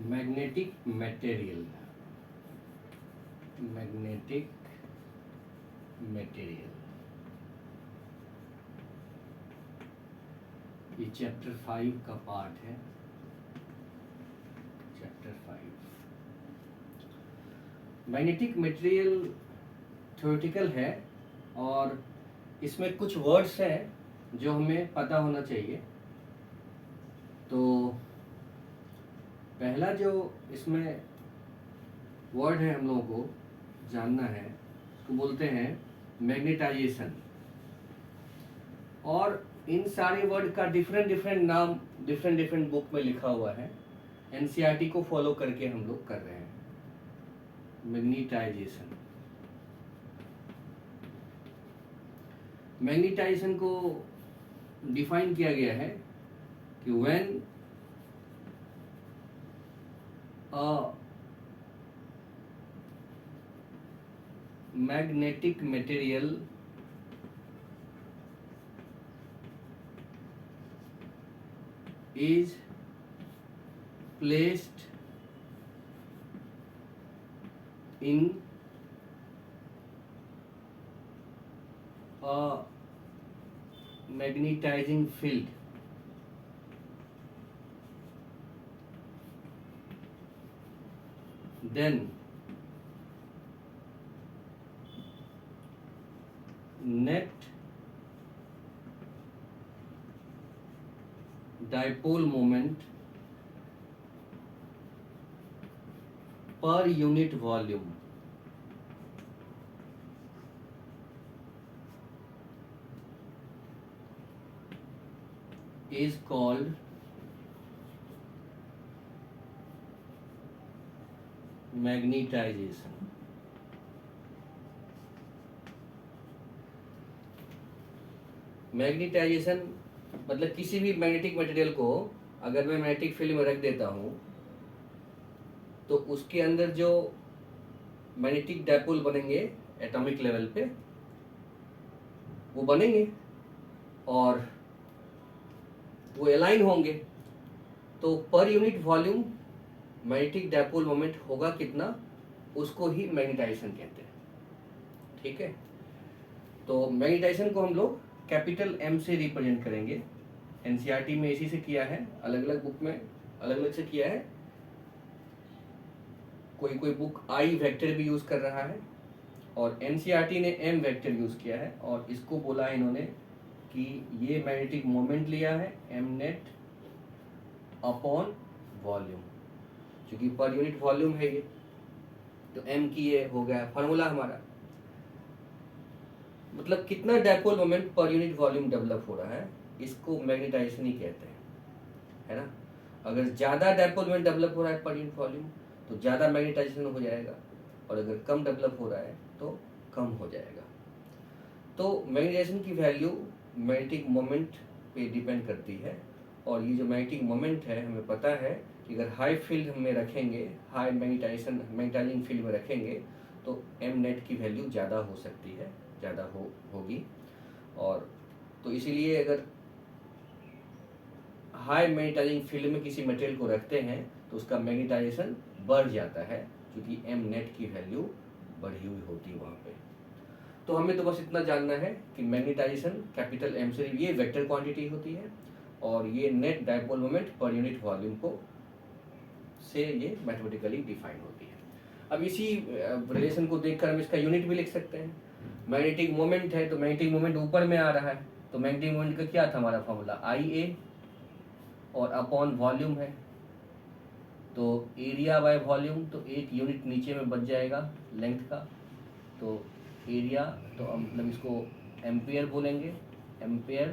Magnetic material, magnetic material, ये chapter 5 का part है। चैप्टर 5 मैग्नेटिक मटेरियल थ्योरेटिकल है और इसमें कुछ वर्ड्स हैं जो हमें पता होना चाहिए। तो पहला जो इसमें वर्ड है हम लोगों को जानना है, तो बोलते हैं मैग्नेटाइजेशन। और इन सारे वर्ड का डिफरेंट डिफरेंट नाम डिफरेंट डिफरेंट बुक में लिखा हुआ है। एनसीईआरटी को फॉलो करके हम लोग कर रहे हैं। मैग्नेटाइजेशन, मैग्नेटाइजेशन को डिफाइन किया गया है कि when a magnetic material is placed in a magnetizing field, then net dipole moment per unit volume is called magnetisation. Magnetisation मतलब किसी भी मैग्नेटिक मटेरियल को अगर मैं मैग्नेटिक फील्ड में रख देता हूं तो उसके अंदर जो मैग्नेटिक डायपोल बनेंगे एटॉमिक लेवल पे वो बनेंगे और वो अलाइन होंगे। तो पर unit volume magnetic dipole moment होगा कितना, उसको ही मैग्नेटाइजेशन कहते हैं। ठीक है, तो मैग्नेटाइजेशन को हम लोग कैपिटल एम से रिप्रेजेंट करेंगे। एनसीईआरटी में इसी से किया है, अलग अलग बुक में अलग अलग से किया है। कोई कोई बुक आई वेक्टर भी यूज कर रहा है और एनसीईआरटी ने एम वेक्टर यूज किया है और इसको बोला है इन्होंने कि ये मैग्नेटिक मोमेंट लिया है एम नेट अपॉन वॉल्यूम, क्योंकि पर यूनिट वॉल्यूम है ये, तो एम की ये हो गया फॉर्मूला हमारा। मतलब कितना dipole moment per unit volume develop हो रहा है, इसको मैग्नेटाइजेशन ही कहते हैं, है ना। अगर ज़्यादा डायपोल मोमेंट डेवलप हो रहा है पर यूनिट वॉल्यूम तो ज़्यादा मैग्नेटाइजेशन हो जाएगा, और अगर कम डेवलप हो रहा है तो कम हो जाएगा। तो मैग्नेटाइजेशन की वैल्यू मैग्नेटिक मोमेंट पे डिपेंड करती है। और ये जो मैग्नेटिक मोमेंट है हमें पता है कि अगर हाई फील्ड में रखेंगे, हाई मैग्नेटाइजिंग फील्ड में रखेंगे तो एम नेट की वैल्यू ज़्यादा हो सकती है, ज़्यादा होगी। और तो इसीलिए अगर हाई मैग्नेटाइजिंग फील्ड में किसी मटेरियल को रखते हैं तो उसका मैग्नेटाइजेशन बढ़ जाता है, क्योंकि एम नेट की वैल्यू बढ़ी हुई होती है वहाँ पे। तो हमें तो बस इतना जानना है कि मैग्नेटाइजेशन कैपिटल एम से, ये वेक्टर क्वांटिटी होती है और ये net dipole moment per unit volume को से ये मैथमेटिकली डिफाइन होती है। अब इसी रिलेशन को देखकर हम इसका यूनिट भी लिख सकते हैं। मैग्नेटिक मोमेंट है तो मैग्नेटिक मोमेंट ऊपर में आ रहा है, तो मैग्नेटिक मोमेंट का क्या था हमारा फॉर्मूला, आई ए और अपॉन वॉल्यूम है, तो एरिया बाय वॉल्यूम, तो एक यूनिट नीचे में बच जाएगा लेंथ का, तो एरिया, तो मतलब इसको एम्पियर बोलेंगे, एम्पियर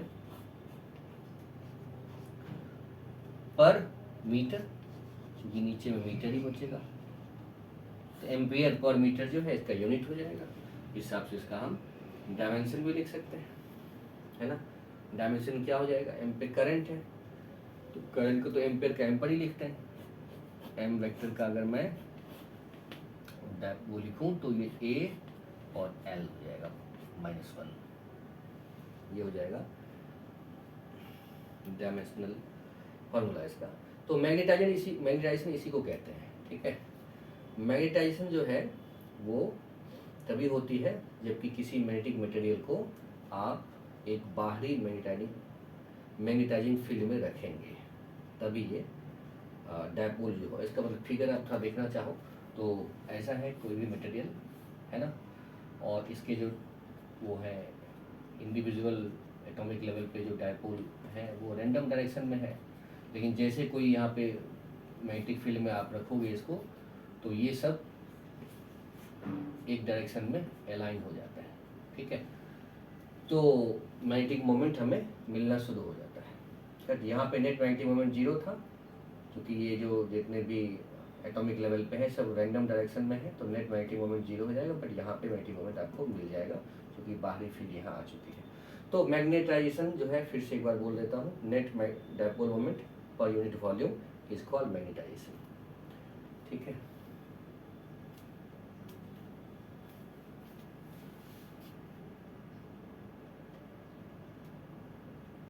पर मीटर, क्योंकि नीचे में मीटर ही बचेगा, तो एम्पियर पर मीटर जो है इसका यूनिट हो जाएगा। इस हिसाब से इसका हम डायमेंशन भी लिख सकते हैं, है ना। डायमेंशन क्या हो जाएगा, एम्पियर करंट है तो करंट को तो एम्पियर का एम्पर ही लिखते हैं। एम वेक्टर का अगर मैं वो लिखूं तो ये ए और एल हो जाएगा -1, ये हो जाएगा डायमेंशनल फॉर्मूला इसका। तो मैग्नेटाइजेशन इसी को कहते हैं, ठीक है। मैग्नेटाइजेशन जो है वो तभी होती है जबकि किसी मैग्नेटिक मटेरियल को आप एक बाहरी मैग्नेटाइजिंग फील्ड में रखेंगे, तभी ये डायपोल जो है। इसका मतलब फिगर आप थोड़ा देखना चाहो तो ऐसा है कोई भी मटेरियल, है ना, और इसके जो वो है इंडिविजुअल एटॉमिक लेवल पे जो डायपोल है वो रैंडम डायरेक्शन में है, लेकिन जैसे कोई यहाँ पे मैग्नेटिक फील्ड में आप रखोगे इसको तो ये सब एक डायरेक्शन में अलाइन हो जाता है, ठीक है। तो मैग्नेटिक मोमेंट हमें मिलना शुरू हो जाता है। बट यहाँ पे नेट मैग्नेटिक मोमेंट 0 था, क्योंकि ये जो जितने भी एटॉमिक लेवल पे है सब रैंडम डायरेक्शन में है, तो नेट मैग्नेटिक मोमेंट 0 हो जाएगा। बट यहाँ पे मैग्नेटिक मोमेंट आपको मिल जाएगा क्योंकि बाहरी फील्ड यहाँ आ चुकी है। तो मैग्नेटाइजेशन जो है, फिर से एक बार बोल देता हूँ, net dipole moment per unit volume is called magnetisation, ठीक है।